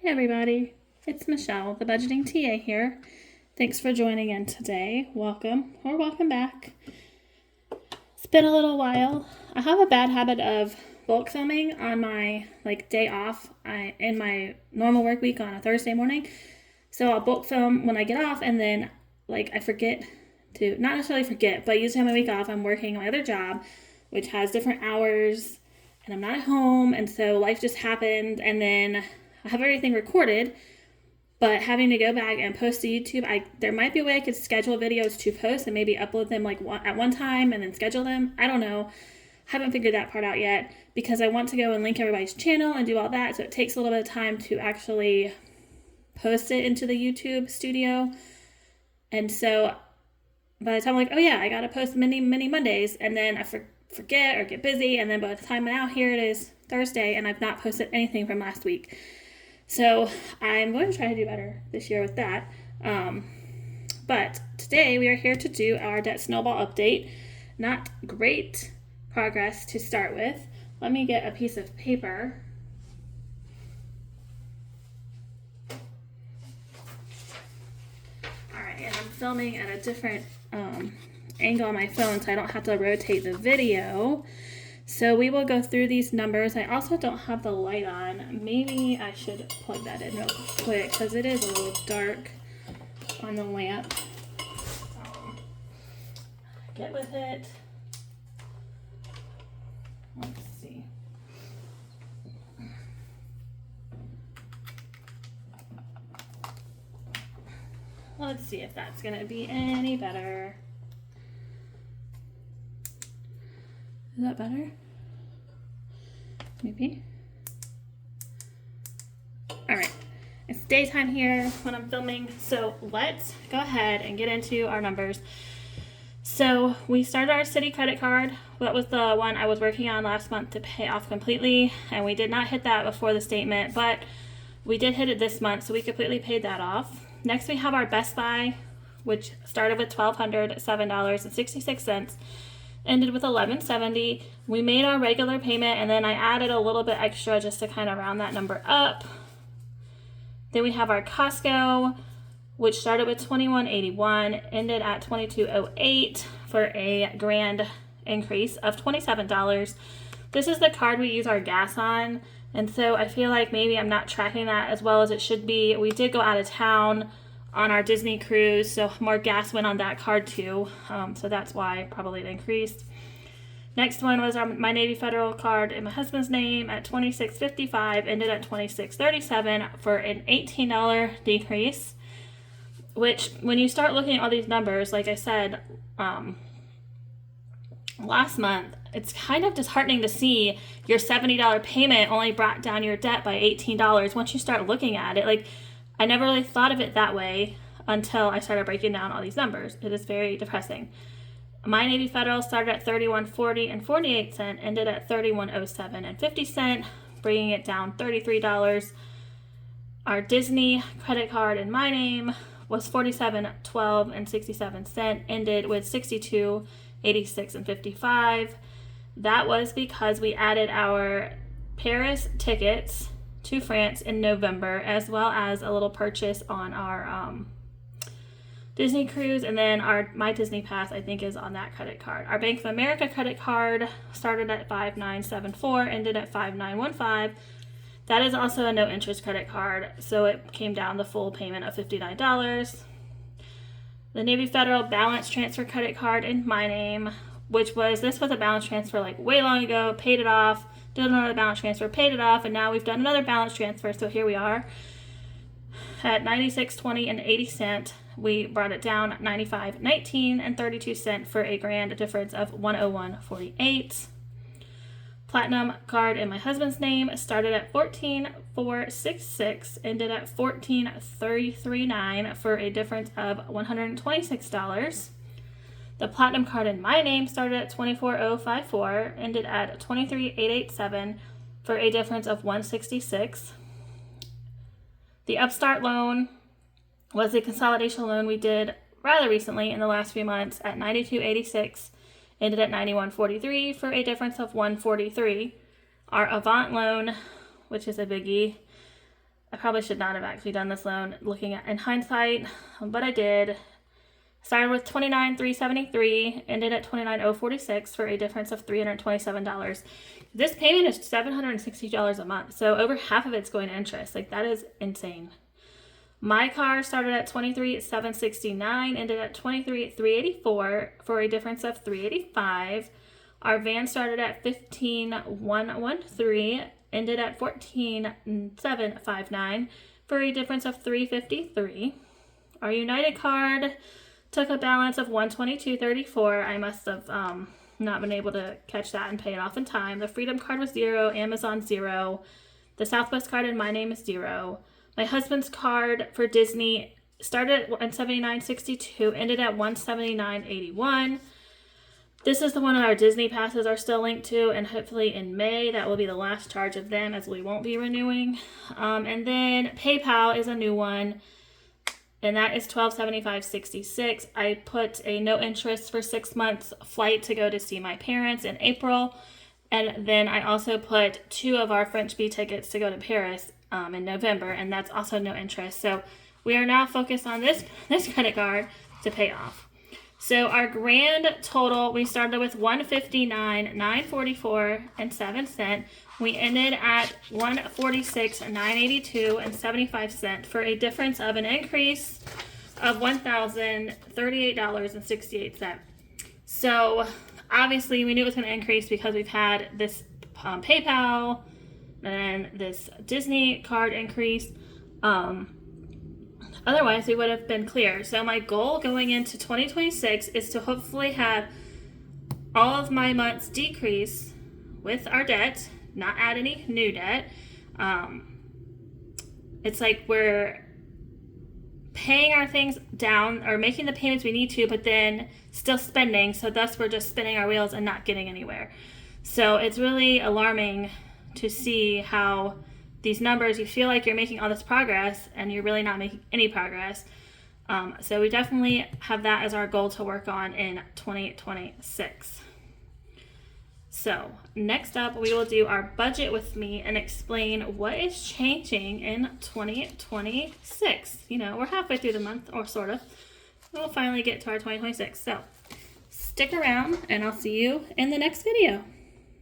Hey everybody, it's Michelle, the budgeting TA here. Thanks for joining in today. Welcome or welcome back. It's been a little while. I have a bad habit of bulk filming on my day off in my normal work week on a Thursday morning. So I'll bulk film when I get off, and then I forget to, not necessarily forget, but usually on my week off I'm working my other job, which has different hours, and I'm not at home, and so life just happened, and then I have everything recorded, but having to go back and post to YouTube, there might be a way I could schedule videos to post and maybe upload them at one time and then schedule them. I don't know. Haven't figured that part out yet because I want to go and link everybody's channel and do all that, so it takes a little bit of time to actually post it into the YouTube studio. And so by the time I'm like, oh yeah, I gotta post many Mondays, and then I forget or get busy, and then by the time now here it is Thursday and I've not posted anything from last week. So I'm going to try to do better this year with that. But today we are here to do our debt snowball update. Not great progress to start with. Let me get a piece of paper. Alright, and I'm filming at a different angle on my phone so I don't have to rotate the video. So we will go through these numbers. I also don't have the light on. Maybe I should plug that in real quick because it is a little dark on the lamp. Get with it. Let's see. Let's see if that's going to be any better. Is that better? Maybe. Alright, it's daytime here when I'm filming, so let's go ahead and get into our numbers. So we started our city credit card. That was the one I was working on last month to pay off completely, and we did not hit that before the statement, but we did hit it this month, so we completely paid that off. Next we have our Best Buy, which started with $1,207.66. Ended with $1,170. We made our regular payment, and then I added a little bit extra just to kind of round that number up. Then we have our Costco, which started with $21.81, ended at $22.08 for a grand increase of $27. This is the card we use our gas on, and so I feel like maybe I'm not tracking that as well as it should be. We did go out of town on our Disney cruise, so more gas went on that card too, so that's why probably it increased. Next one was my Navy Federal card in my husband's name at $26.55, ended at $26.37 for an $18 decrease, which when you start looking at all these numbers, like I said last month, it's kind of disheartening to see your $70 payment only brought down your debt by $18 once you start looking at it. I never really thought of it that way until I started breaking down all these numbers. It is very depressing. My Navy Federal started at $31.40.48, ended at $31.07.50, bringing it down $33. Our Disney credit card in my name was $47.12.67, ended with $62.86.55. That was because we added our Paris tickets to France in November, as well as a little purchase on our Disney cruise, and then my Disney Pass, I think, is on that credit card. Our Bank of America credit card started at $5,974, ended at $5,915. That is also a no interest credit card, so it came down the full payment of $59. The Navy Federal balance transfer credit card in my name, this was a balance transfer way long ago, paid it off, did another balance transfer, paid it off, and now we've done another balance transfer, so here we are at $96.20.80. We brought it down $95.19.32 for a grand difference of $101.48. Platinum card in my husband's name started at $14,466, ended at $14,339 for a difference of $126. The Platinum card in my name started at $24,054, ended at $23,887 for a difference of $166. The Upstart loan was a consolidation loan we did rather recently in the last few months at $92.86, ended at $91.43 for a difference of $143. Our Avant loan, which is a biggie, I probably should not have actually done this loan looking at in hindsight, but I did. Started with $29,373, ended at $29,046 for a difference of $327. This payment is $760 a month, so over half of it's going to interest. Like, that is insane. My car started at $23,769, ended at $23,384 for a difference of $385. Our van started at $15,113, ended at $14,759 for a difference of $353. Our United card took a balance of $122.34. I must have not been able to catch that and pay it off in time. The Freedom card was 0, Amazon 0. The Southwest card in my name is 0. My husband's card for Disney started at $179.62, ended at $179.81. This is the one that our Disney passes are still linked to, and hopefully in May that will be the last charge of them, as we won't be renewing. And then PayPal is a new one, and that is $1275.66. I put a no interest for 6 months flight to go to see my parents in April, and then I also put 2 of our French Bee tickets to go to Paris in November, and that's also no interest. So we are now focused on this credit card to pay off. So our grand total, we started with $159,944.07. We ended at $146,982.75 for a difference of an increase of $1,038.68. So obviously we knew it was going to increase because we've had this PayPal and this Disney card increase. Otherwise, we would have been clear. So my goal going into 2026 is to hopefully have all of my months decrease with our debt, not add any new debt. It's like we're paying our things down or making the payments we need to, but then still spending. So thus we're just spinning our wheels and not getting anywhere. So it's really alarming to see how these numbers, you feel like you're making all this progress and you're really not making any progress. So we definitely have that as our goal to work on in 2026. So next up, we will do our budget with me and explain what is changing in 2026. You know, we're halfway through the month, or sort of. We'll finally get to our 2026. So stick around and I'll see you in the next video.